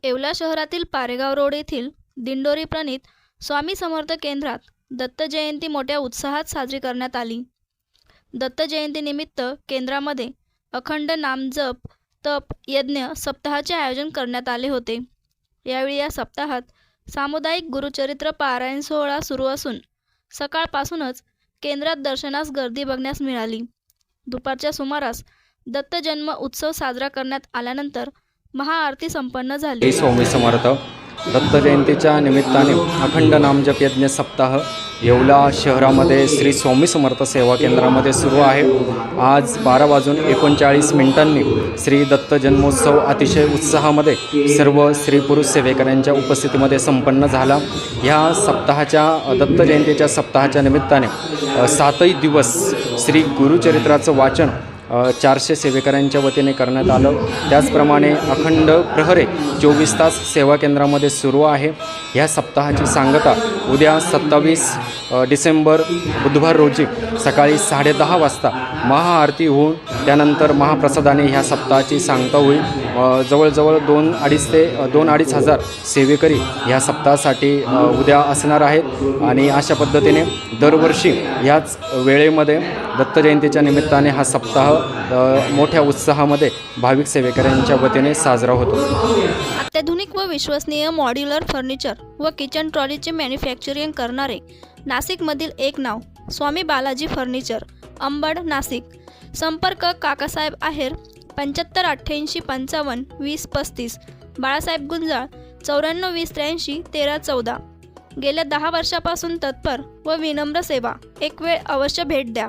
येवला शहरातील पारेगाव रोड येथील दिंडोरी प्रणीत स्वामी समर्थ केंद्रात दत्त जयंती मोठ्या उत्साहात साजरी करण्यात आली। दत्त जयंतीनिमित्त केंद्रामध्ये अखंड नामजप तप यज्ञ सप्ताहाचे आयोजन करण्यात आले होते। यावेळी या सप्ताहात सामुदायिक गुरुचरित्र पारायण सोहळा सुरू असून सकाळपासूनच केंद्रात दर्शनास गर्दी बघण्यास मिळाली। दुपारच्या सुमारास दत्त जन्म उत्सव साजरा करण्यात आल्यानंतर महाआरती संपन्न झाली। स्वामी समर्थ दत्त जयंतीच्या निमित्ताने अखंड नामजप यज्ञ सप्ताह येवला शहरामध्ये श्री स्वामी समर्थ सेवा केंद्रामध्ये सुरू आहे। आज 12:39 श्री दत्त जन्मोत्सव अतिशय उत्साहामध्ये सर्व स्त्री पुरुष सेवेकऱ्यांच्या उपस्थितीमध्ये संपन्न झाला। ह्या सप्ताहाच्या दत्त जयंतीच्या सप्ताहाच्या निमित्ताने 7 दिवस श्री गुरुचरित्राचं वाचन 400 सेवेकऱ्यांच्या वतीने करण्यात आलं। त्याचप्रमाणे अखंड प्रहरे 24 तास सेवा केंद्रामध्ये सुरू आहे। ह्या सप्ताहाची सांगता उद्या 27 डिसेंबर बुधवार रोजी सकाळी 10:30 वाजता महाआरती होऊन त्यानंतर महाप्रसादाने ह्या सप्ताहाची सांगता होईल। जवळजवळ 2-2.5 ते 2-2.5 हजार सेवेकरी ह्या सप्ताहासाठी उद्या असणार आहेत आणि अशा पद्धतीने दरवर्षी ह्याच वेळेमध्ये दत्त जयंतीच्या निमित्ताने हा सप्ताह मोठ्या उत्साहामध्ये भाविक सेवेकऱ्यांच्या वतीने साजरा होतो। अत्याधुनिक व विश्वसनीय मॉड्युलर फर्निचर व किचन ट्रॉलीचे मॅन्युफॅक्चरिंग करणारे नाशिकमधील एक नाव स्वामी बालाजी फर्निचर, अंबड, नाशिक। संपर्क काकासाहेब आहेर 75 88 55 20 35, बाळासाहेब गुंजाळ 94 20 83 13 14। गेल्या 10 वर्षापासून तत्पर व विनम्र सेवा। एक वेळ अवश्य भेट द्या।